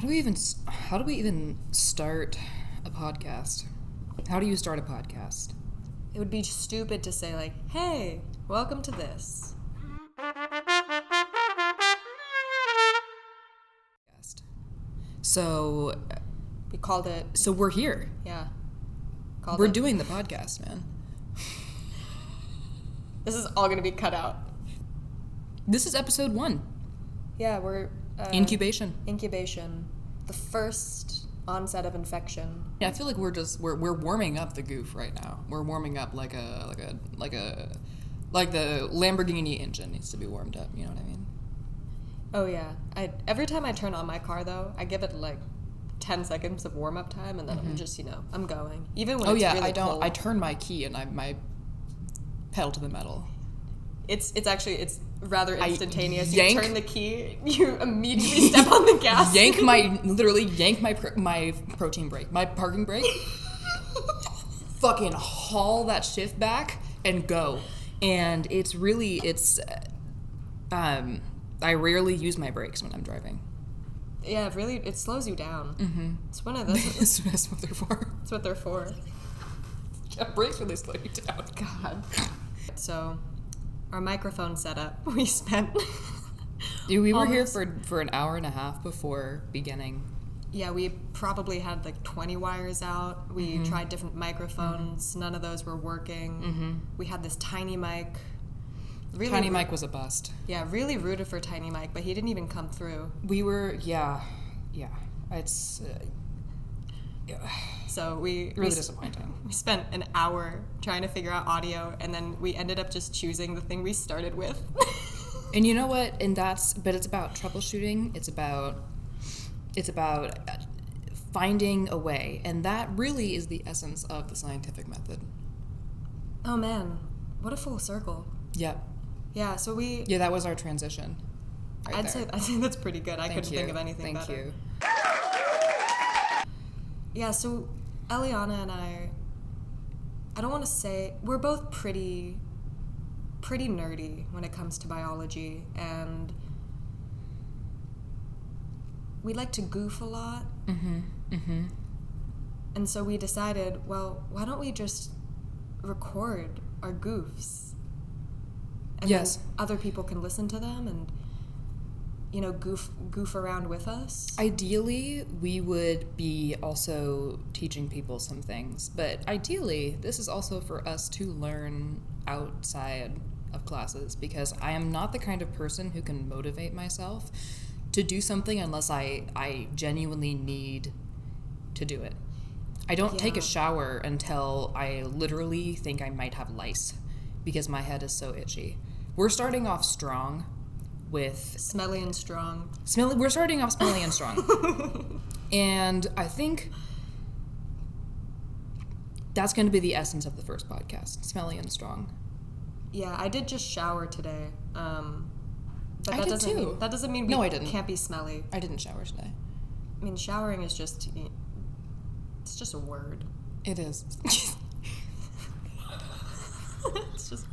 How do we even start a podcast? How do you start a podcast? It would be stupid to say like, "Hey, welcome to this." So we called it. So we're here. Yeah. We're doing the podcast, man. This is all going to be cut out. This is episode 1. Yeah, we're... Incubation. Incubation. The first onset of infection. Yeah, I feel like we're warming up the goof right now. We're warming up like the Lamborghini engine needs to be warmed up, you know what I mean? Oh yeah. Every time I turn on my car though, I give it like 10 seconds of warm up time and then I'm just, I'm going. Even when it's really cold. I turn my key and my pedal to the metal. It's rather instantaneous. You turn the key, you immediately step on the gas. yank my protein brake, my parking brake. Fucking haul that shift back and go. And I rarely use my brakes when I'm driving. Yeah, it slows you down. Mm-hmm. It's one of those. That's what they're for. That's what they're for. Yeah, brakes really slow you down. God. So, our microphone setup, we spent... We were here for an hour and a half before beginning. Yeah, we probably had like 20 wires out. We tried different microphones. Mm-hmm. None of those were working. Mm-hmm. We had this tiny mic. Tiny Mike was a bust. Yeah, really rooted for Tiny Mike, but he didn't even come through. We were, yeah. It's... So really disappointing. We spent an hour trying to figure out audio, and then we ended up just choosing the thing we started with. And you know what? But it's about troubleshooting. It's about finding a way, and that really is the essence of the scientific method. Oh man, what a full circle. Yep. Yeah. So Yeah, that was our transition. I'd say that's pretty good. I couldn't think of anything better. Thank you. Yeah, so Eliana and I don't want to say, we're both pretty nerdy when it comes to biology, and we like to goof a lot. Mm-hmm, mm-hmm. And so we decided, well, why don't we just record our goofs? And yes. then other people can listen to them and goof around with us. Ideally, we would be also teaching people some things, but ideally, this is also for us to learn outside of classes, because I am not the kind of person who can motivate myself to do something unless I genuinely need to do it. I don't take a shower until I literally think I might have lice, because my head is so itchy. We're starting off strong with... Smelly and strong. We're starting off smelly and strong. And I think that's going to be the essence of the first podcast, smelly and strong. Yeah, I did just shower today. But that doesn't mean we can't be smelly. I didn't shower today. I mean, showering is just... It's just a word. It is. It's just...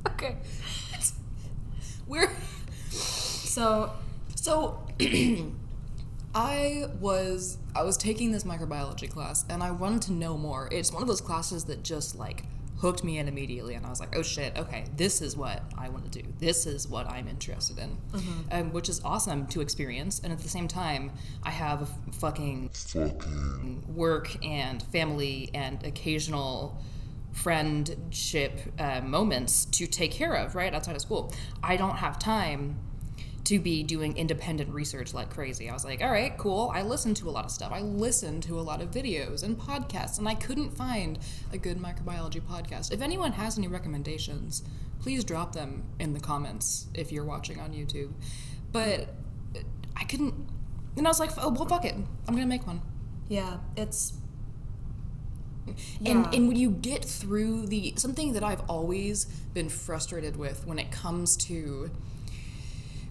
Okay. So I was taking this microbiology class and I wanted to know more. It's one of those classes that just like hooked me in immediately, and I was like, oh shit, okay, this is what I want to do. This is what I'm interested in, which is awesome to experience. And at the same time, I have fucking work and family and occasional friendship moments to take care of right outside of school. I don't have time to be doing independent research like crazy. I was like, all right, cool. I listen to a lot of stuff. I listen to a lot of videos and podcasts, and I couldn't find a good microbiology podcast. If anyone has any recommendations, please drop them in the comments if you're watching on YouTube. But I couldn't, and I was like, oh, well, fuck it. I'm gonna make one. Yeah, it's... And when you get through something that I've always been frustrated with when it comes to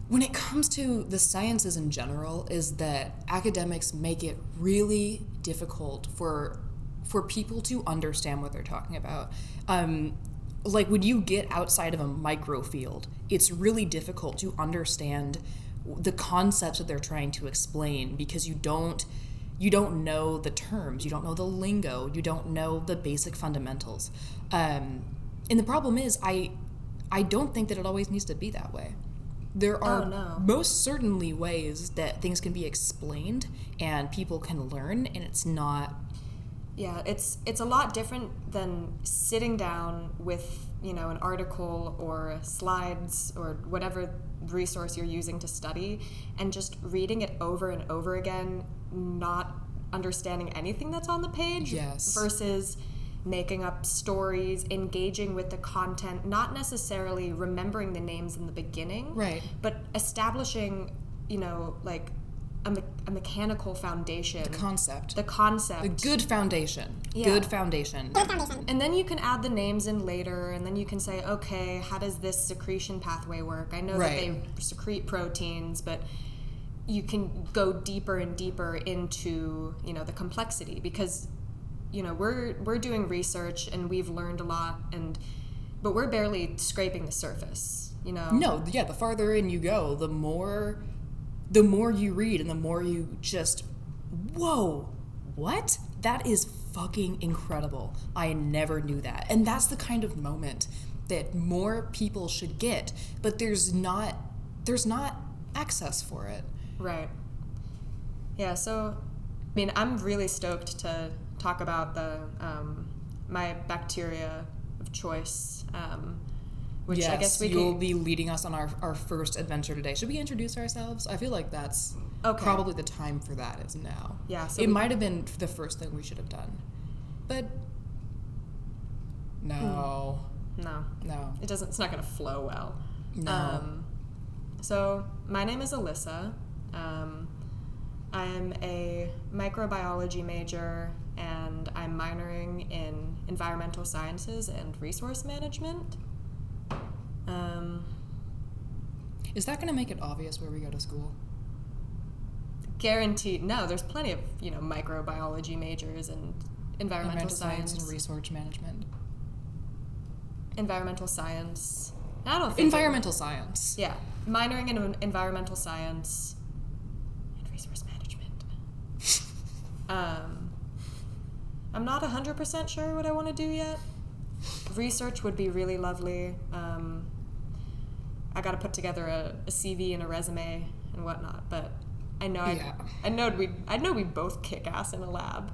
the sciences in general, is that academics make it really difficult for people to understand what they're talking about. Like when you get outside of a microfield, it's really difficult to understand the concepts that they're trying to explain, because you don't know the terms, you don't know the lingo, you don't know the basic fundamentals. And the problem is, I don't think that it always needs to be that way. There are most certainly ways that things can be explained and people can learn, and it's not... Yeah, it's a lot different than sitting down with, an article or slides or whatever resource you're using to study and just reading it over and over again, not understanding anything that's on the page. Yes. Versus making up stories, engaging with the content, not necessarily remembering the names in the beginning, right? But establishing, like a mechanical foundation. The concept. The good foundation. Yeah. Good foundation. And then you can add the names in later, and then you can say, okay, how does this secretion pathway work? I know that they secrete proteins, but you can go deeper and deeper into, the complexity, because we're doing research and we've learned a lot, but we're barely scraping the surface, No, yeah, the farther in you go, the more you read and the more you just, whoa, what? That is fucking incredible. I never knew that. And that's the kind of moment that more people should get, but there's not access for it. Right. Yeah, so I'm really stoked to talk about the my bacteria of choice, which I guess you'll be leading us on our first adventure today. Should we introduce ourselves? I feel like that's probably the time for that is now. Yeah, so it might have been the first thing we should have done, but no, it doesn't. It's not going to flow well. No. So my name is Alyssa. I'm a microbiology major, and I'm minoring in environmental sciences and resource management. Is that going to make it obvious where we go to school? Guaranteed. No, there's plenty of, microbiology majors and environmental science and resource management. Environmental science. I don't think environmental science. Yeah, minoring in environmental science and resource management. I'm not 100% sure what I want to do yet. Research would be really lovely. I got to put together a CV and a resume and whatnot, but I know we'd both kick ass in a lab.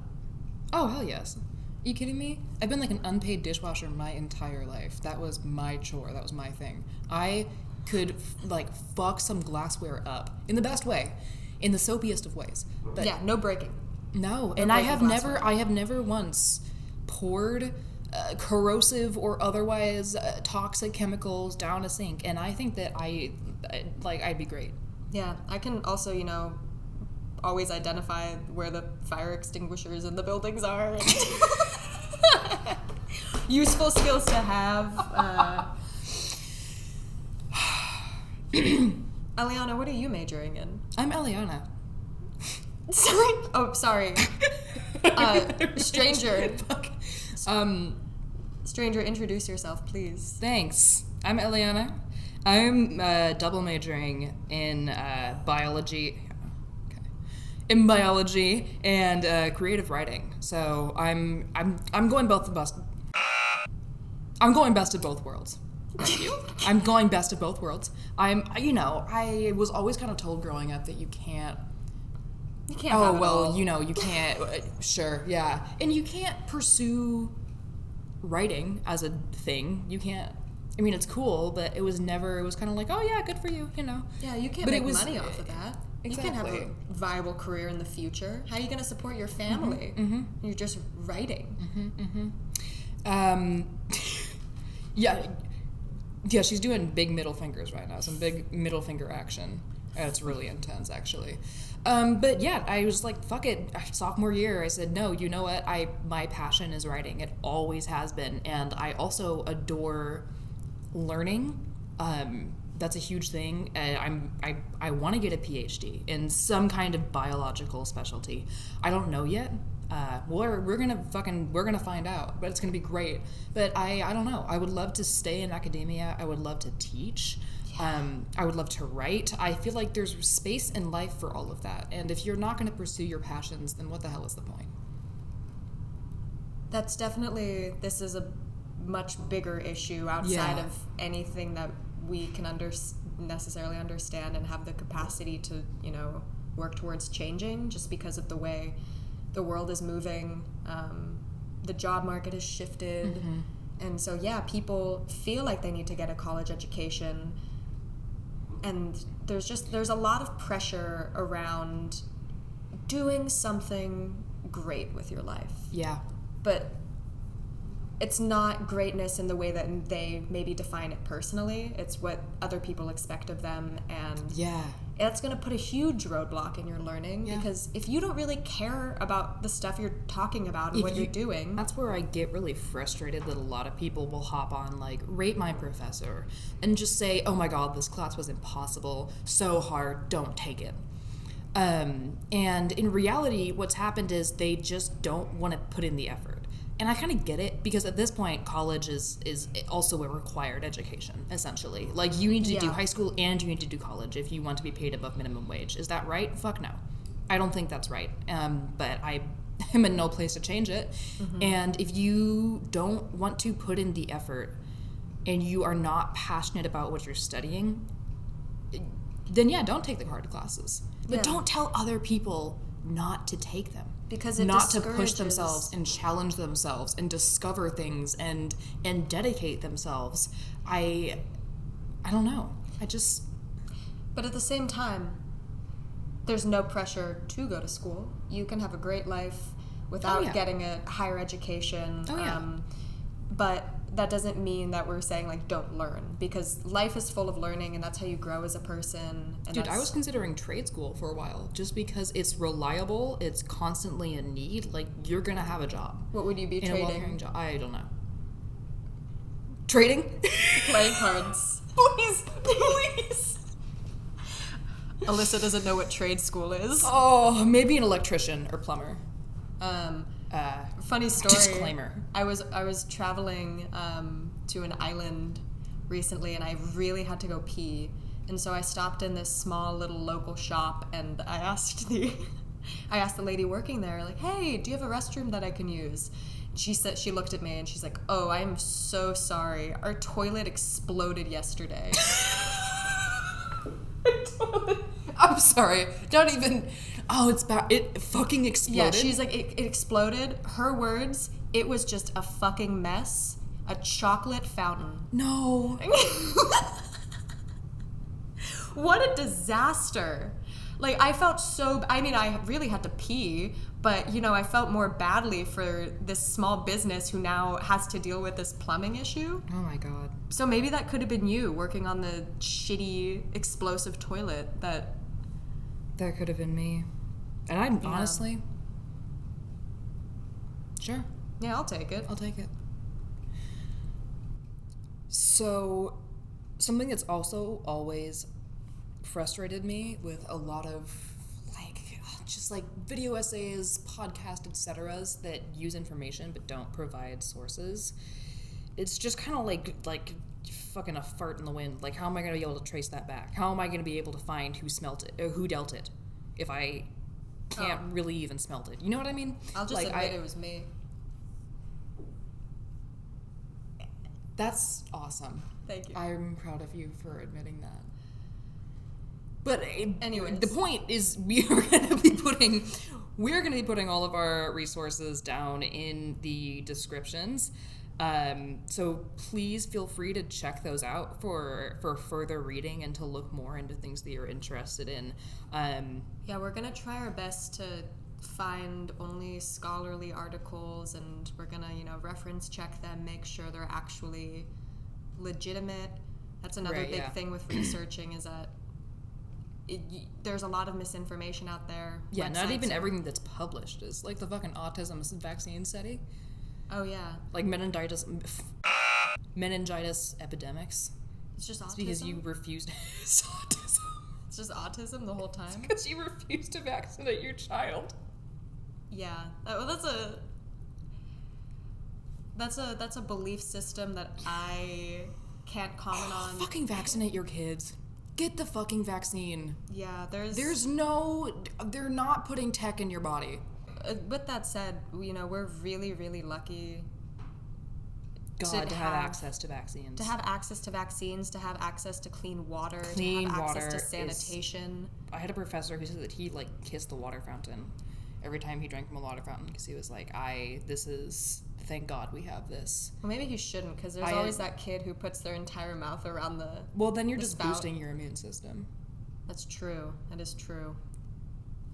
Oh, hell yes. Are you kidding me? I've been like an unpaid dishwasher my entire life. That was my chore. That was my thing. I could fuck some glassware up in the best way, in the soapiest of ways. But yeah, no breaking. No, and I have never once poured corrosive or otherwise toxic chemicals down a sink, and I think that I'd be great. Yeah, I can also, always identify where the fire extinguishers in the buildings are. Useful skills to have. Eliana, what are you majoring in? I'm Eliana. Sorry. Oh, sorry. Stranger. Stranger, introduce yourself, please. Thanks. I'm Eliana. I'm double majoring in biology. In biology and creative writing. So I'm going best of both worlds. Thank you. I'm going best of both worlds. I was always kind of told growing up that you can't. You can't. Oh well, you can't. Sure, yeah, and you can't pursue writing as a thing. You can't. I mean, it's cool, but it was never. It was kind of like, oh yeah, good for you, Yeah, you can't make money off of that. Exactly. You can't have a viable career in the future. How are you going to support your family? Mm-hmm. You're just writing. Yeah, she's doing big middle fingers right now. Some big middle finger action. It's really intense, actually. But yeah, I was like, fuck it. Sophomore year, I said, no, you know what? My passion is writing. It always has been. And I also adore learning. That's a huge thing. I want to get a PhD in some kind of biological specialty. I don't know yet. We're gonna find out, but it's gonna be great. But I don't know. I would love to stay in academia. I would love to teach. I would love to write. I feel like there's space in life for all of that. And if you're not going to pursue your passions, then what the hell is the point? That's definitely, this is a much bigger issue outside of anything that we can necessarily understand and have the capacity to, you know, work towards changing, just because of the way the world is moving. The job market has shifted. Mm-hmm. And so, people feel like they need to get a college education. And there's a lot of pressure around doing something great with your life. Yeah. But it's not greatness in the way that they maybe define it personally. It's what other people expect of them, and that's going to put a huge roadblock in your learning, because if you don't really care about the stuff you're talking about and what you're doing... That's where I get really frustrated that a lot of people will hop on, like, rate my professor, and just say, oh my god, this class was impossible, so hard, don't take it. And in reality, what's happened is they just don't want to put in the effort. And I kind of get it, because at this point, college is also a required education, essentially. Like, you need to do high school and you need to do college if you want to be paid above minimum wage. Is that right? Fuck no. I don't think that's right. But I am in no place to change it. Mm-hmm. And if you don't want to put in the effort and you are not passionate about what you're studying, then don't take the hard classes. But don't tell other people not to take them. Because it not to push themselves and challenge themselves and discover things and dedicate themselves. I don't know. But at the same time, there's no pressure to go to school. You can have a great life without getting a higher education. But that doesn't mean that we're saying, like, don't learn, because life is full of learning, and that's how you grow as a person. And dude, I was considering trade school for a while, just because it's reliable, it's constantly in need. Like, you're gonna have a job. What would you be trading? A well-paying job. I don't know. Trading? Playing cards. Please. Alyssa doesn't know what trade school is. Oh, maybe an electrician or plumber. Funny story. Disclaimer. I was traveling to an island recently, and I really had to go pee, and so I stopped in this small little local shop, and I asked the lady working there, like, hey, do you have a restroom that I can use? She looked at me and she's like, oh, I am so sorry. Our toilet exploded yesterday. I'm sorry. Not even... Oh, it's bad. It fucking exploded? Yeah, she's like, it exploded. Her words, it was just a fucking mess. A chocolate fountain. No. What a disaster. Like, I felt I really had to pee, but, you know, I felt more badly for this small business who now has to deal with this plumbing issue. Oh my god. So maybe that could have been you working on the shitty, explosive toilet that could have been me. And I honestly... Sure. Yeah, I'll take it. So, something that's also always frustrated me with a lot of, like, just like video essays, podcast, etc. that use information but don't provide sources. It's just kind of like fucking a fart in the wind. Like, how am I going to be able to trace that back? How am I going to be able to find who smelt it or who dealt it if I can't really even smelt it? You know what I mean? I'll just admit it was me. That's awesome. Thank you. I'm proud of you for admitting that. But anyways, the point is we're going to be putting all of our resources down in the descriptions. So please feel free to check those out for further reading and to look more into things that you're interested in. We're going to try our best to find only scholarly articles, and we're going to, reference check them, make sure they're actually legitimate. That's another big thing with researching is that there's a lot of misinformation out there. Yeah, not even everything that's published is like the fucking autism vaccine study. Oh, yeah. Like meningitis epidemics. It's just autism? It's because you refused... It's autism. It's just autism the whole time? It's because you refused to vaccinate your child. Yeah. That's a belief system that I can't comment on. Fucking vaccinate your kids. Get the fucking vaccine. Yeah, they're not putting tech in your body. With that said, we're really, really lucky to have access to vaccines. To have access to vaccines, to have access to clean water, access to sanitation. I had a professor who said that he, like, kissed the water fountain every time he drank from a water fountain because he was like, thank God we have this. Well, maybe he shouldn't, because there's always that kid who puts their entire mouth around the Well, then you're just spout. boosting your immune system. That's true. That is true.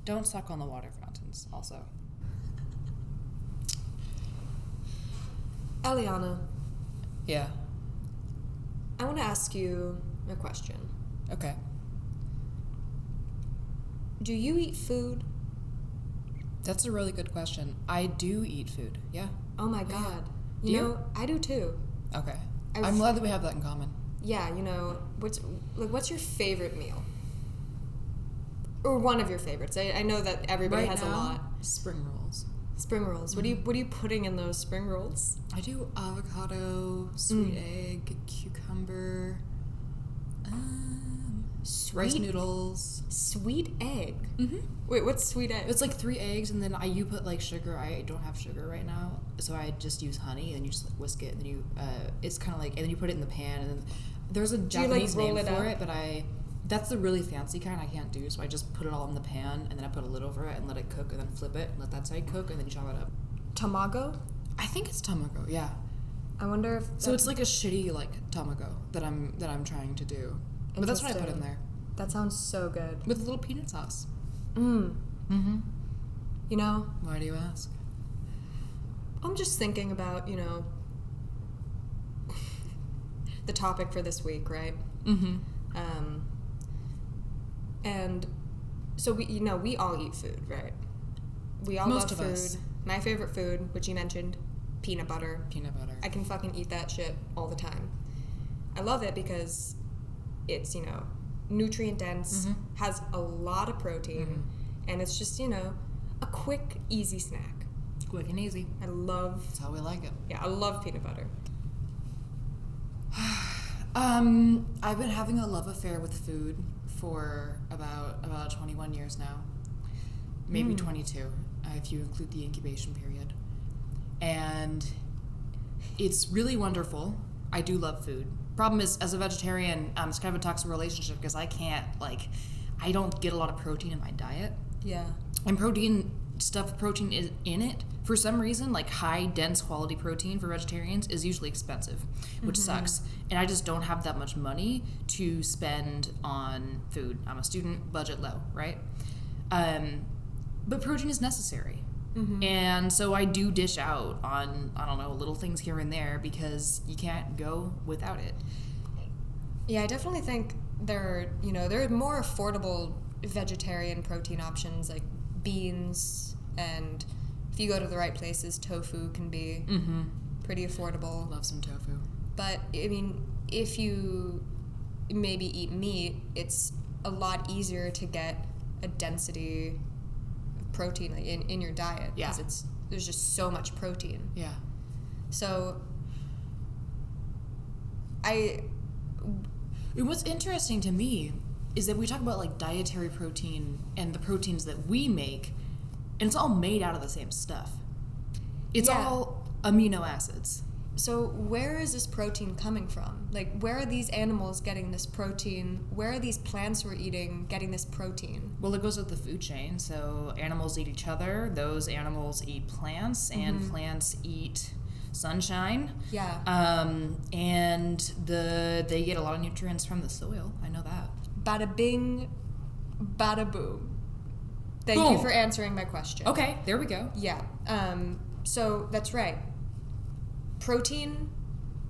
Don't suck on the water fountains, also. Eliana. Yeah. I want to ask you a question. Okay. Do you eat food? That's a really good question. I do eat food, yeah. Oh my God. Do You you? know, I do too. Okay. I'm glad that we have that in common. Yeah, what's your favorite meal? Or one of your favorites? I know that everybody has a lot. Spring rolls. Spring rolls. Mm-hmm. What are you putting in those spring rolls? I do avocado, sweet egg, cucumber, rice noodles. Sweet egg? Mm-hmm. Wait, what's sweet egg? It's like 3 eggs, and then you put, like, sugar. I don't have sugar right now, so I just use honey, and you just, like, whisk it, and then you, it's kind of like, and then you put it in the pan, and then there's a Japanese name for it, but that's the really fancy kind I can't do, so I just put it all in the pan, and then I put a lid over it and let it cook, and then flip it and let that side cook, and then you chop it up. Tamago? I think it's tamago, yeah. I wonder if... So it's like a shitty, like, tamago that I'm trying to do. But that's what I put in there. That sounds so good. With a little peanut sauce. Mm-hmm. You know... Why do you ask? I'm just thinking about, the topic for this week, right? Mm-hmm. And so we all eat food, right? We all Most love of food. us. My favorite food, which you mentioned, peanut butter. Peanut butter. I can fucking eat that shit all the time. I love it because it's, nutrient dense, has a lot of protein, and it's just, a quick, easy snack. Quick and easy. That's how we like it. Yeah, I love peanut butter. I've been having a love affair with food for about 21 years now. Maybe 22, if you include the incubation period. And it's really wonderful. I do love food. Problem is, as a vegetarian, it's kind of a toxic relationship because I don't get a lot of protein in my diet. Yeah. And protein is in it. For some reason, like, high, dense quality protein for vegetarians is usually expensive, which sucks. And I just don't have that much money to spend on food. I'm a student, budget low, right? But protein is necessary. And so I do dish out on, I don't know, little things here and there because you can't go without it. Yeah, I definitely think there are more affordable vegetarian protein options like beans, and if you go to the right places, tofu can be pretty affordable. Love some tofu. But, I mean, if you maybe eat meat, it's a lot easier to get a density of protein in your diet. Yeah. Because there's just so much protein. Yeah. So, what's interesting to me is that we talk about, like, dietary protein and the proteins that we make, and it's all made out of the same stuff. It's all amino acids. So where is this protein coming from? Like, where are these animals getting this protein? Where are these plants we're eating getting this protein? Well, it goes with the food chain. So animals eat each other. Those animals eat plants, and plants eat sunshine. Yeah. And they get a lot of nutrients from the soil. I know that. Bada bing, bada boom. Thank you for answering my question. Okay, there we go. Yeah. So that's right. Protein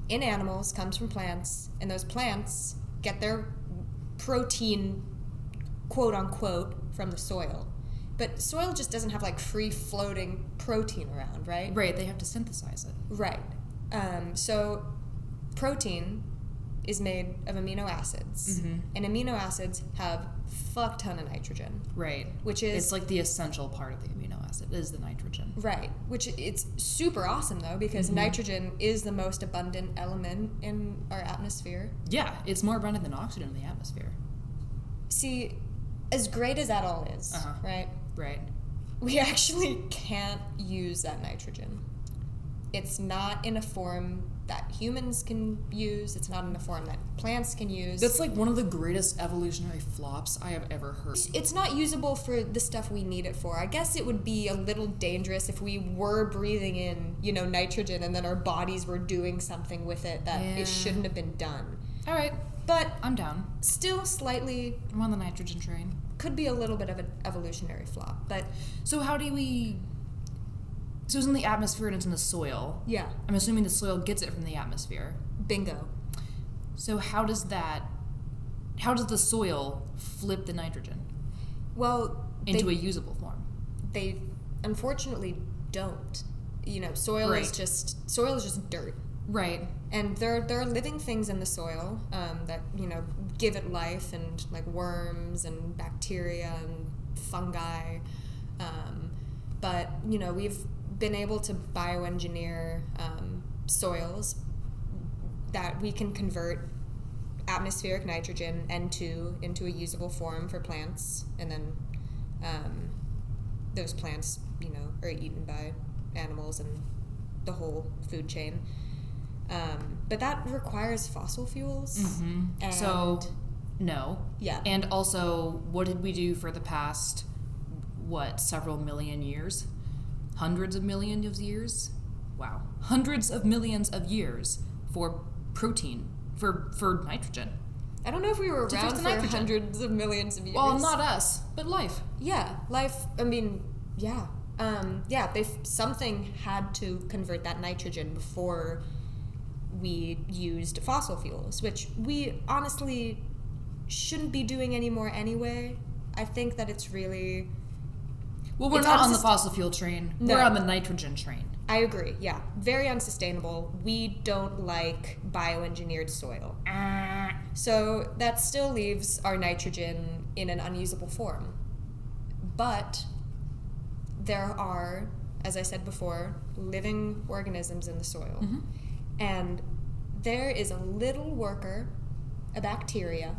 in animals comes from plants, and those plants get their protein, quote unquote, from the soil. But soil just doesn't have, like, free-floating protein around, right? Right, they have to synthesize it. Right. So protein is made of amino acids, and amino acids have fuck ton of nitrogen. Right. Which is... It's like the essential part of the amino acid, is the nitrogen. Right, which it's super awesome, though, because nitrogen is the most abundant element in our atmosphere. Yeah, it's more abundant than oxygen in the atmosphere. See, as great as that all is, right? Right. We actually can't use that nitrogen. It's not in a form that humans can use. It's not in a form that plants can use. That's like one of the greatest evolutionary flops I have ever heard. It's not usable for the stuff we need it for. I guess it would be a little dangerous if we were breathing in, nitrogen and then our bodies were doing something with it that it shouldn't have been done. All right. But I'm down. Still slightly... I'm on the nitrogen train. Could be a little bit of an evolutionary flop, but... So how do we... So it's in the atmosphere and it's in the soil. Yeah. I'm assuming the soil gets it from the atmosphere. Bingo. So how does the soil flip the nitrogen? Well... Into a usable form? They unfortunately don't. Soil is just dirt. Right. And there are living things in the soil that, give it life, and like worms and bacteria and fungi. But, we've been able to bioengineer soils that we can convert atmospheric nitrogen, N2, into a usable form for plants. And then those plants, are eaten by animals and the whole food chain. But that requires fossil fuels. Mm-hmm. And so, no. Yeah. And also, what did we do for the past, several million years? Hundreds of millions of years? Wow. Hundreds of millions of years for protein, for nitrogen. I don't know if we were around for hundreds of millions of years. Well, not us, but life. Yeah, life, yeah. Something had to convert that nitrogen before we used fossil fuels, which we honestly shouldn't be doing anymore anyway. I think that it's really... Well, we're not on the fossil fuel train. No. We're on the nitrogen train. I agree, yeah. Very unsustainable. We don't like bioengineered soil. So that still leaves our nitrogen in an unusable form. But there are, as I said before, living organisms in the soil. Mm-hmm. And there is a little worker, a bacteria.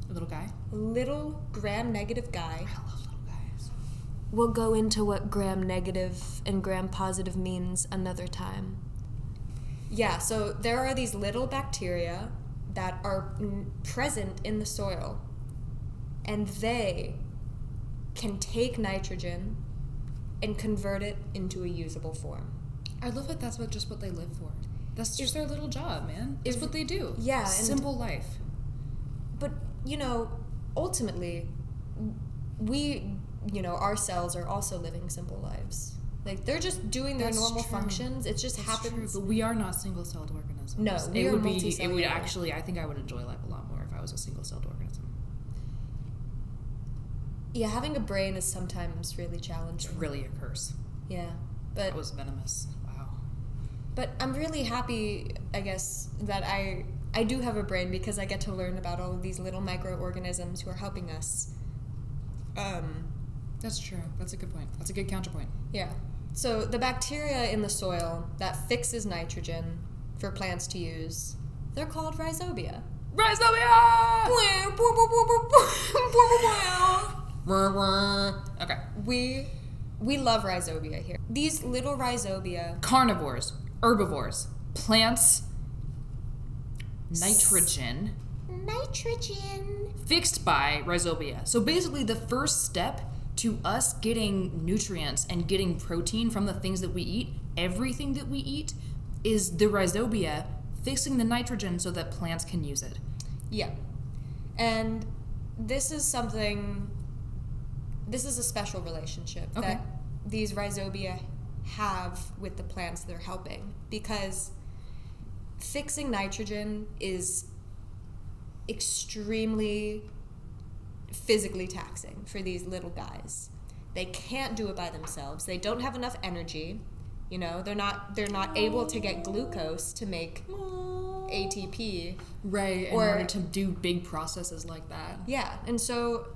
A little guy? A little gram-negative guy. I love little guys. We'll go into what gram-negative and gram-positive means another time. Yeah, so there are these little bacteria that are present in the soil. And they can take nitrogen and convert it into a usable form. I love it. That's just what they live for. That's just their little job, man. It's what they do. Yeah. Simple life. But, ultimately, we, our cells are also living simple lives. Like, they're just doing their normal functions. It just happens. True, but we are not single-celled organisms. No, we are multicellular. It would actually, I think I would enjoy life a lot more if I was a single-celled organism. Yeah, having a brain is sometimes really challenging. It's really a curse. Yeah. That was venomous. Wow. But I'm really happy, I guess, that I do have a brain because I get to learn about all of these little microorganisms who are helping us. That's true. That's a good point. That's a good counterpoint. Yeah. So the bacteria in the soil that fixes nitrogen for plants to use, they're called rhizobia. Rhizobia! Okay. We love rhizobia here. These little rhizobia... Carnivores, herbivores, plants, nitrogen. Fixed by rhizobia. So basically the first step to us getting nutrients and getting protein from the things that we eat, everything that we eat, is the rhizobia fixing the nitrogen so that plants can use it. Yeah. And this is a special relationship that these rhizobia have with the plants they're helping, because fixing nitrogen is extremely physically taxing for these little guys. They can't do it by themselves. They don't have enough energy. They're not able to get glucose to make ATP. Right, in order to do big processes like that. Yeah, and so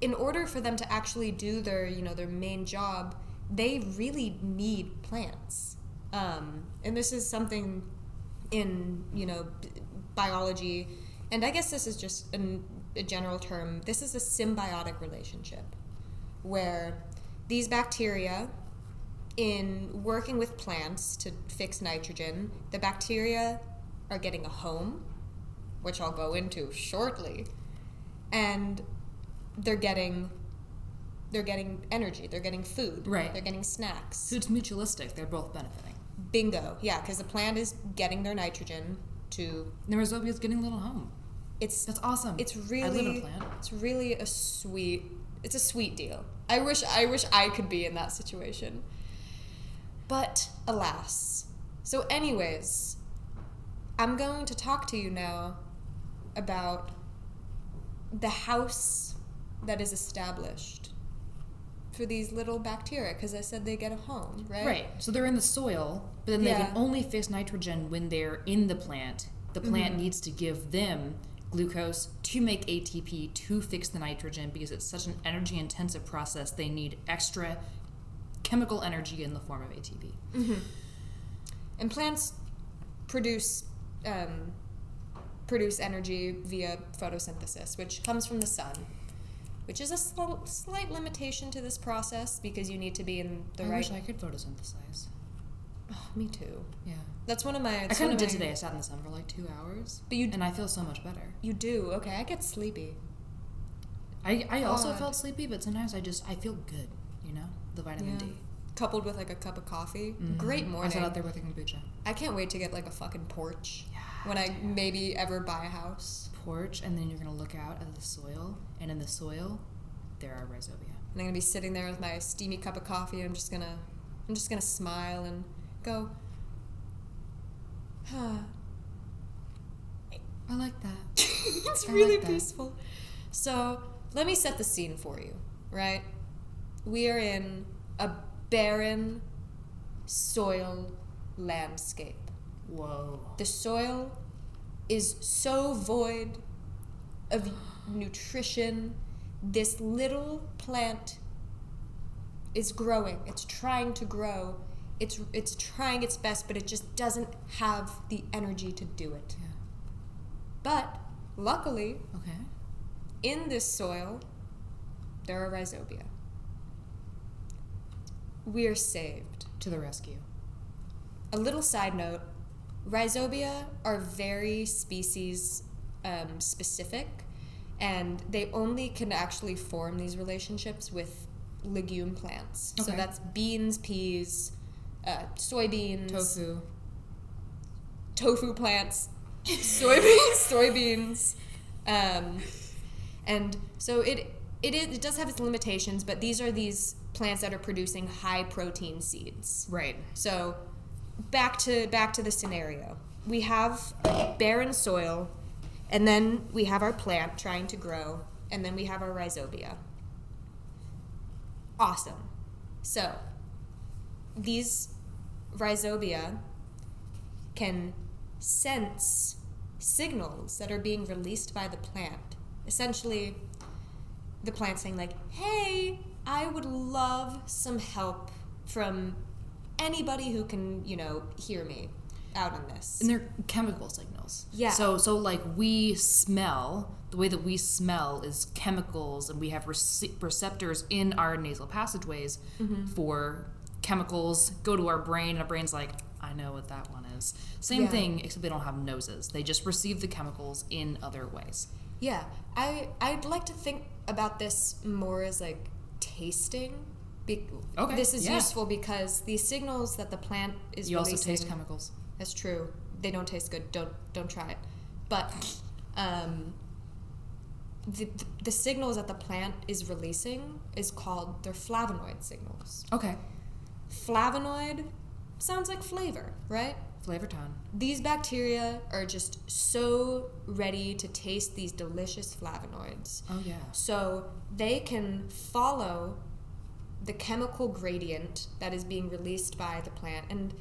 in order for them to actually do their main job, they really need plants. And this is something in, biology, and I guess this is just a general term. This is a symbiotic relationship where these bacteria, in working with plants to fix nitrogen, the bacteria are getting a home, which I'll go into shortly, and they're getting energy, they're getting food, right? They're getting snacks. So it's mutualistic. They're both benefiting. Bingo. Yeah, because the plant is getting their nitrogen to... The rhizobia is getting a little home. That's awesome. It's really... I live in a plant. It's really a sweet deal. I wish I could be in that situation. But alas. So anyways, I'm going to talk to you now about the house that is established for these little bacteria, because I said they get a home, right? Right. So they're in the soil, but then they can only fix nitrogen when they're in the plant. The plant needs to give them glucose to make ATP to fix the nitrogen, because it's such an energy-intensive process. They need extra chemical energy in the form of ATP. Mm-hmm. And plants produce energy via photosynthesis, which comes from the sun, which is a slight limitation to this process because you need to be in the right... I wish I could photosynthesize. Oh, me too. Yeah. That's one of my... I kind of did today. I sat in the sun for like 2 hours. And I feel so much better. You do? Okay, I get sleepy. I also felt sleepy, but sometimes I feel good, the vitamin D. Coupled with like a cup of coffee. Mm-hmm. Great morning. I sat out there with a kombucha. I can't wait to get like a fucking porch. Yeah, when I maybe ever buy a house. Porch, and then you're going to look out at the soil, and in the soil, there are rhizobia. And I'm going to be sitting there with my steamy cup of coffee, and I'm just going to smile and go, huh. I like that. It's really peaceful. So, let me set the scene for you, right? We are in a barren soil landscape. Whoa. The soil is so void of nutrition. This little plant is growing. It's trying to grow. It's trying its best, but it just doesn't have the energy to do it. Yeah. But luckily, okay, in this soil, there are rhizobia. We are saved. To the rescue. A little side note, rhizobia are very species specific, and they only can actually form these relationships with legume plants. Okay. So that's beans, peas, soybeans. Tofu plants, soybeans. And so it does have its limitations, but these are these plants that are producing high protein seeds. Right. So back to the scenario. We have barren soil, and then we have our plant trying to grow, and then we have our rhizobia. Awesome. So these rhizobia can sense signals that are being released by the plant. Essentially, the plant saying like, hey, I would love some help from anybody who can, hear me out on this. And they're chemical signals. Yeah. So like we smell, the way that we smell is chemicals, and we have receptors in our nasal passageways for chemicals go to our brain, and our brain's like, I know what that one is. Same thing, except they don't have noses. They just receive the chemicals in other ways. Yeah. I'd like to think about this more as like tasting. Okay. This is useful because these signals that the plant is you releasing... also taste chemicals. That's true. They don't taste good. Don't try it. But the signals that the plant is releasing is called, they're flavonoid signals. Okay. Flavonoid sounds like flavor, right? Flavor ton. These bacteria are just so ready to taste these delicious flavonoids. Oh, yeah. So they can follow the chemical gradient that is being released by the plant. And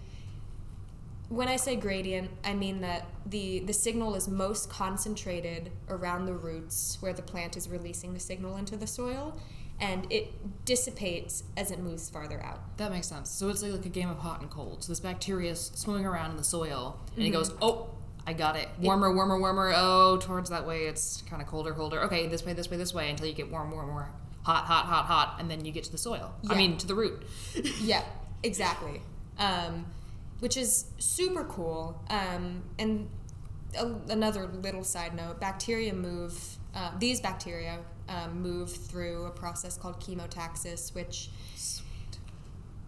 when I say gradient, I mean that the signal is most concentrated around the roots where the plant is releasing the signal into the soil. and it dissipates as it moves farther out. That makes sense. So it's like a game of hot and cold. So this bacteria is swimming around in the soil, and it goes, oh, I got it. Warmer, warmer, warmer. Oh, towards that way, it's kind of colder, colder. Okay, this way, this way, this way, until you get warm, warm, warm. Hot, hot, hot, hot, and then you get to the soil. Yeah. I mean, to the root. Yeah, exactly. Which is super cool. And another little side note, these bacteria move through a process called chemotaxis, which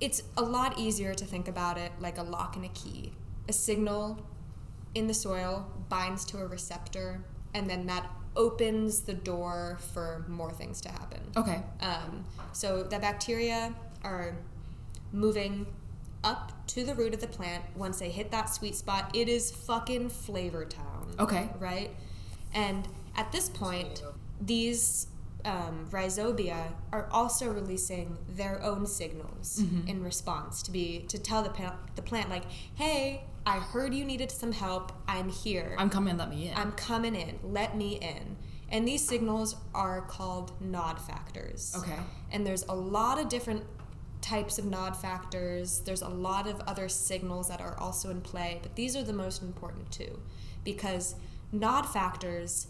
it's a lot easier to think about it like a lock and a key. A signal in the soil binds to a receptor, and then that opens the door for more things to happen. Okay. So the bacteria are moving up to the root of the plant. Once they hit that sweet spot, it is fucking flavor town. Okay. Right? And at this point, these rhizobia are also releasing their own signals in response to tell the plant like, hey, I heard you needed some help. I'm here. I'm coming, let me in. I'm coming in. Let me in. And these signals are called nod factors. Okay. And there's a lot of different types of nod factors. There's a lot of other signals that are also in play, but these are the most important too, because nod factors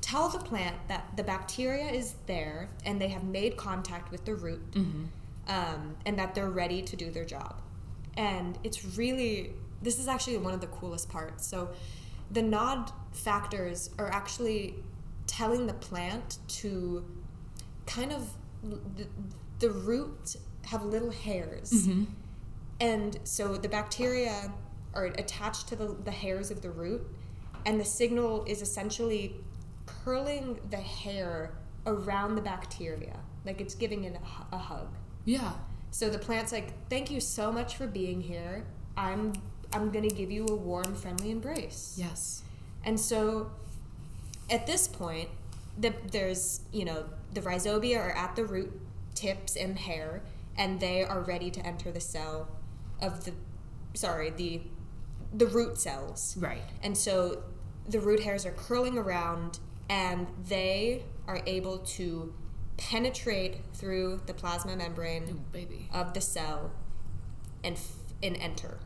tell the plant that the bacteria is there and they have made contact with the root, and that they're ready to do their job. And this is actually one of the coolest parts. So the nod factors are actually telling the plant to kind of, the root have little hairs. And so the bacteria are attached to the hairs of the root, and the signal is essentially curling the hair around the bacteria, like it's giving it a hug. Yeah. So the plant's like, thank you so much for being here. I'm gonna give you a warm, friendly embrace. Yes. And so at this point, there's, the rhizobia are at the root tips and hair, and they are ready to enter the cell of the root cells. Right. And so the root hairs are curling around, and they are able to penetrate through the plasma membrane of the cell and enter.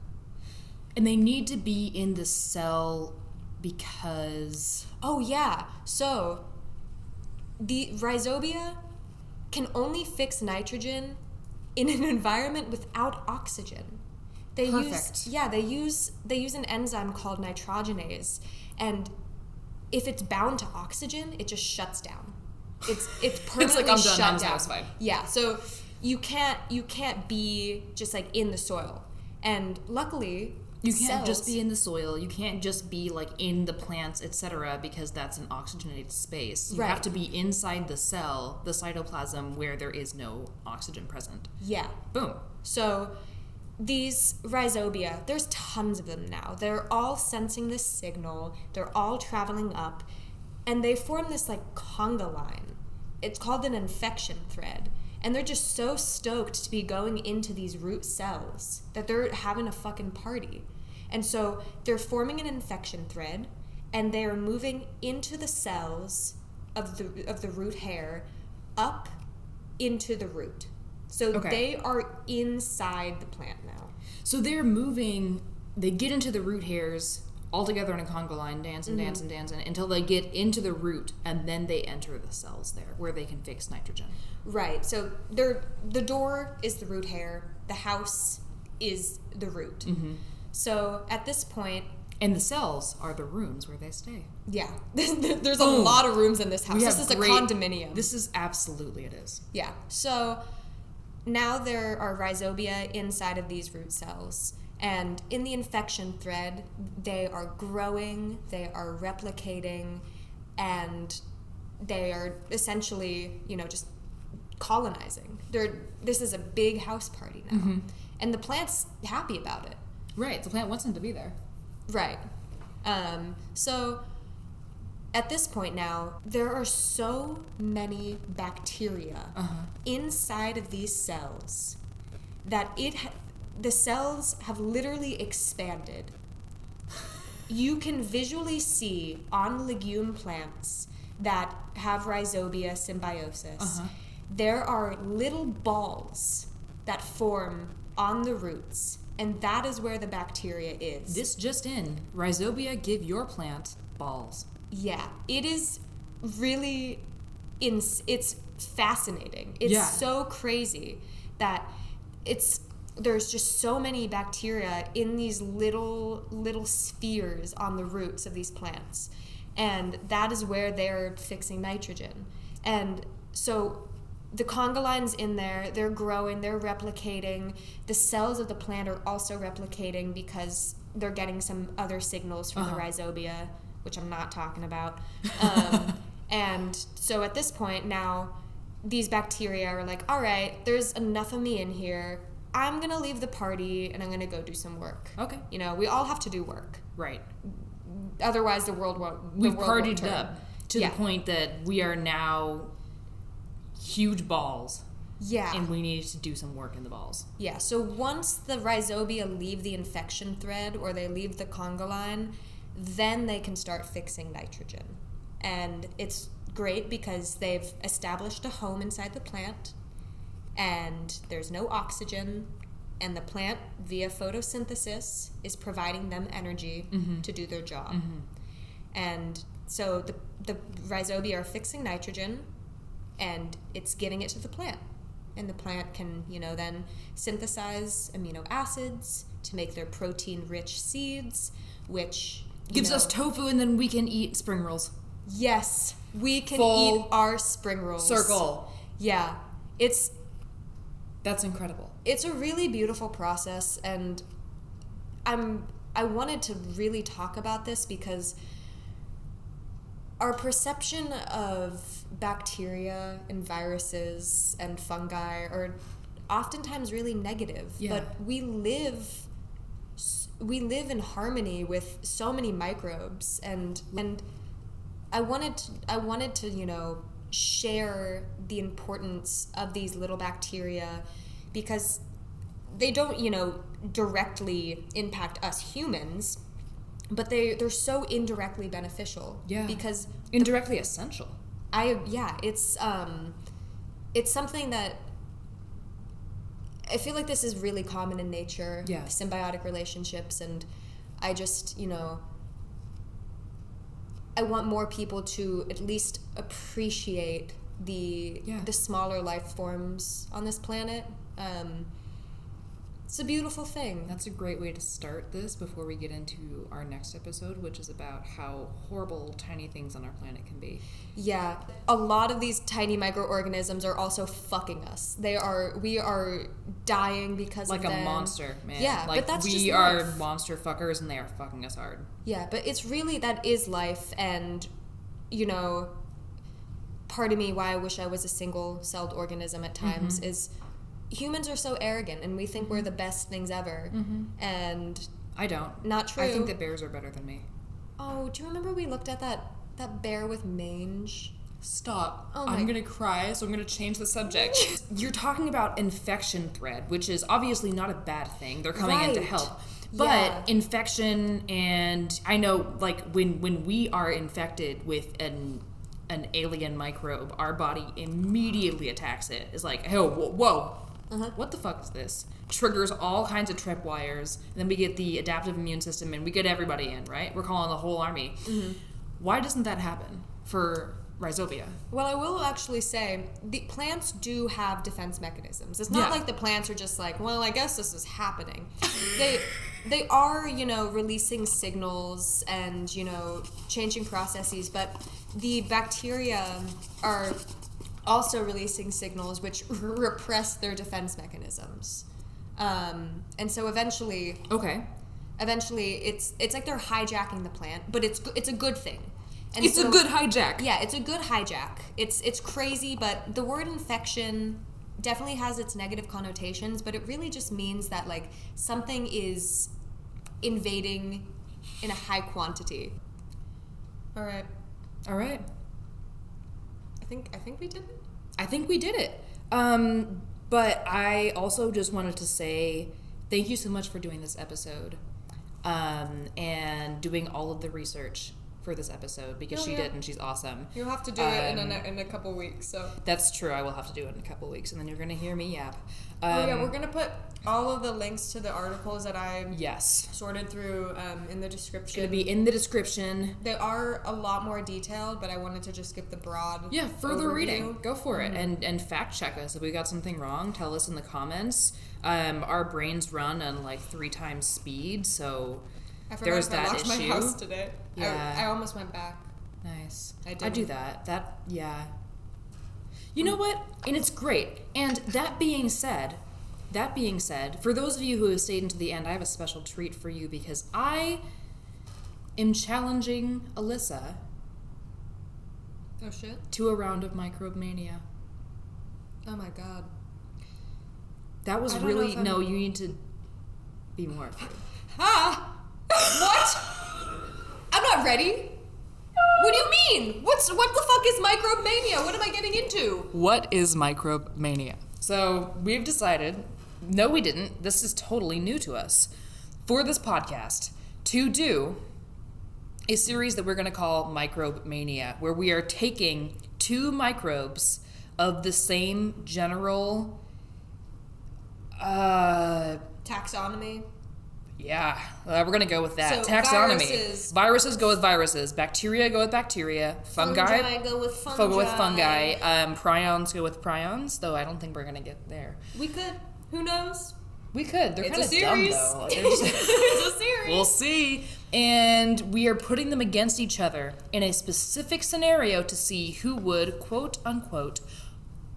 And they need to be in the cell because... Oh, yeah. So the rhizobia can only fix nitrogen in an environment without oxygen. Perfect. They use an enzyme called nitrogenase, and if it's bound to oxygen, it just shuts down. It's permanently it's like, I'm done, shut I'm down. satisfied. Yeah, so you can't be just like in the soil. And luckily, you can't just be in the soil. You can't just be like in the plants, etc., because that's an oxygenated space. You have to be inside the cell, the cytoplasm, where there is no oxygen present. Yeah. Boom. So these rhizobia, there's tons of them now. They're all sensing this signal. They're all traveling up, and they form this like conga line. It's called an infection thread. And they're just so stoked to be going into these root cells that they're having a fucking party. And so they're forming an infection thread, and they're moving into the cells of the root hair up into the root. So they are inside the plant now. So they're moving, they get into the root hairs all together in a conga line, dance and dance and dance until they get into the root, and then they enter the cells there where they can fix nitrogen. Right. So the door is the root hair, the house is the root. So at this point... And the cells are the rooms where they stay. Yeah. There's a lot of rooms in this house. This is a condominium. This is absolutely, it is. Yeah. So now there are rhizobia inside of these root cells. And in the infection thread, they are growing, they are replicating, and they are essentially, just colonizing. This is a big house party now. And the plant's happy about it. Right, the plant wants them to be there. Right. So at this point now, there are so many bacteria inside of these cells that the cells have literally expanded. You can visually see on legume plants that have rhizobia symbiosis there are little balls that form on the roots, and that is where the bacteria is. This just in. Rhizobia give your plant balls. Yeah, it is really, it's fascinating. It's so crazy that there's just so many bacteria in these little spheres on the roots of these plants. And that is where they're fixing nitrogen. And so the conga lines in there, they're growing, they're replicating. The cells of the plant are also replicating because they're getting some other signals from the rhizobia, which I'm not talking about. And so at this point now, these bacteria are like, all right, there's enough of me in here. I'm going to leave the party and I'm going to go do some work. Okay. You know, we all have to do work. Right. Otherwise, the world won't. We've partied up to the point that we are now huge balls. Yeah. And we need to do some work in the balls. Yeah. So once the rhizobia leave the infection thread or they leave the conga line, then they can start fixing nitrogen. And it's great because they've established a home inside the plant, and there's no oxygen, and the plant, via photosynthesis, is providing them energy to do their job. And so the rhizobia are fixing nitrogen, and it's giving it to the plant. And the plant can, then synthesize amino acids to make their protein-rich seeds, which gives us tofu, and then we can eat spring rolls. Yes, we can eat our spring rolls. Circle. Yeah, that's incredible. It's a really beautiful process, and I wanted to really talk about this because our perception of bacteria and viruses and fungi are oftentimes really negative. Yeah. But we live in harmony with so many microbes, and I wanted to share the importance of these little bacteria because they don't directly impact us humans, but they're so indirectly beneficial. Yeah. Because indirectly essential. It's something that I feel like this is really common in nature. Yeah. Symbiotic relationships, and I just I want more people to at least appreciate the smaller life forms on this planet. It's a beautiful thing. That's a great way to start this before we get into our next episode, which is about how horrible tiny things on our planet can be. Yeah. A lot of these tiny microorganisms are also fucking us. We are dying because of them. Like a monster, man. Yeah, but that's just life. We are monster fuckers and they are fucking us hard. Yeah, but it's really, that is life, and, part of me why I wish I was a single-celled organism at times is humans are so arrogant and we think we're the best things ever. And I don't. Not true. I think that bears are better than me. Oh, do you remember we looked at that bear with mange? Stop. Oh I'm going to cry, so I'm going to change the subject. You're talking about infection thread, which is obviously not a bad thing. They're coming in to help. But infection, and I know, like, when we are infected with an alien microbe, our body immediately attacks it. It's like, oh, whoa. What the fuck is this? Triggers all kinds of tripwires, and then we get the adaptive immune system, and we get everybody in, right? We're calling the whole army. Why doesn't that happen for rhizobia? Well, I will actually say the plants do have defense mechanisms. It's not like the plants are just like, well, I guess this is happening. They are, releasing signals and, changing processes, but the bacteria are also releasing signals which repress their defense mechanisms. And so eventually it's like they're hijacking the plant, but it's a good thing. And it's a good hijack. Yeah, it's a good hijack. It's crazy, but the word infection definitely has its negative connotations, but it really just means that, like, something is invading in a high quantity. All right. I think we did it. I think we did it. But I also just wanted to say thank you so much for doing this episode, and doing all of the research for this episode because she did, and she's awesome. You'll have to do it in a couple weeks. So that's true. I will have to do it in a couple weeks, and then you're gonna hear me yap. we're gonna put all of the links to the articles that I yes sorted through in the description. It's gonna be in the description. They are a lot more detailed, but I wanted to just give the broad further overview. reading. Go for it, and fact check us if we got something wrong. Tell us in the comments. Our brains run on like 3 times speed, so I forgot there's I that locked issue. my house today. Yeah. I almost went back. Nice. I do that. You know what? And it's great. And that being said, for those of you who have stayed into the end, I have a special treat for you because I am challenging Alyssa Oh shit. to a round of Microbe Mania. Oh my god. That was really you need to be more afraid. What? I'm not ready. What do you mean? What the fuck is Microbe Mania? What am I getting into? What is Microbe Mania? So we've decided, no we didn't, this is totally new to us, for this podcast, to do a series that we're going to call Microbe Mania, where we are taking 2 microbes of the same general Taxonomy. Yeah, we're going to go with that. So Taxonomy. Viruses go with viruses. Bacteria go with bacteria. Fungi go with fungi. go with fungi. Prions go with prions, though I don't think we're going to get there. We could. Who knows? We could. They're It's kind a of dumb, series. though. It's a series. We'll see. And we are putting them against each other in a specific scenario to see who would, quote unquote,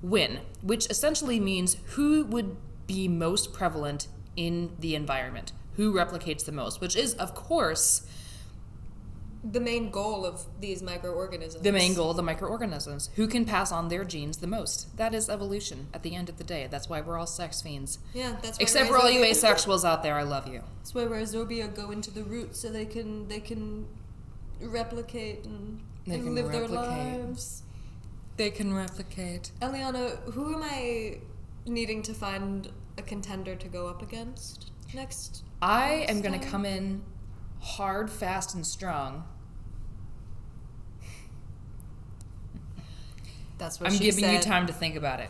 win, which essentially means who would be most prevalent in the environment, who replicates the most, which is, of course, the main goal of these microorganisms. the main goal of the microorganisms. Who can pass on their genes the most? That is evolution at the end of the day. That's why we're all sex fiends. Yeah, that's why Except for all you asexuals out there, I love you. That's why rhizobia go into the roots so they can replicate and live their lives. They can replicate. Eliana, who am I needing to find a contender to go up against next? I am going to come in hard, fast, and strong. That's what I'm she giving said. you time to think about it.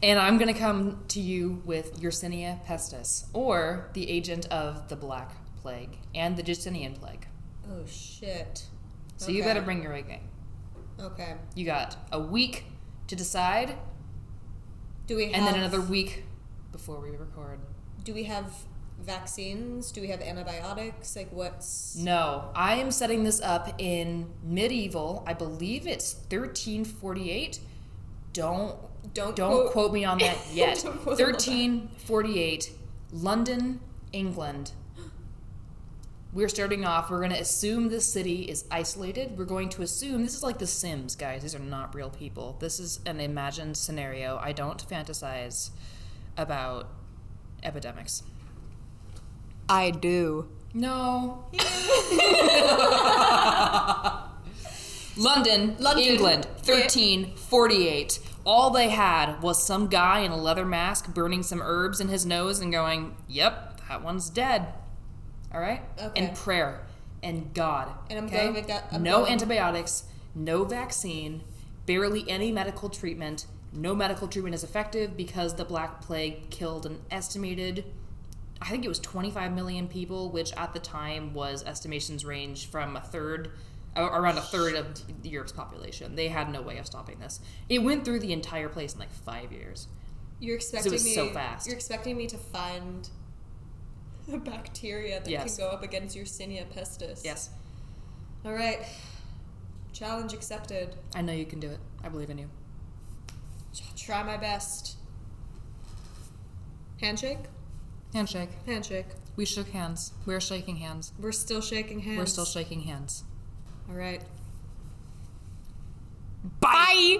And I'm going to come to you with Yersinia pestis, or the agent of the Black Plague and the Justinian Plague. Oh, shit. So you better bring your A game. Okay. You got a week to decide, Do we have, and then another week before we record. Do we have vaccines? Do we have antibiotics? Like, what's... No, I am setting this up in medieval. I believe it's 1348. Don't quote me on that yet. 1348, London, England. We're starting off. We're going to assume this city is isolated. We're going to assume this is like The Sims, guys. These are not real people. This is an imagined scenario. I don't fantasize about epidemics. I do. No. London, England, 1348. All they had was some guy in a leather mask burning some herbs in his nose and going, yep, that one's dead. All right? Okay. And prayer and God. And I'm okay? going No antibiotics, no vaccine, barely any medical treatment. No medical treatment is effective because the Black Plague killed an estimated, I think it was 25 million people, which at the time was estimations range from around a third of Europe's population. They had no way of stopping this. It went through the entire place in like 5 years. You're expecting it was so fast. You're expecting me to find a bacteria that can go up against Yersinia pestis. Yes. All right. Challenge accepted. I know you can do it. I believe in you. I'll try my best. Handshake? Handshake. Handshake. We shook hands. We're shaking hands. We're still shaking hands. We're still shaking hands. All right. Bye!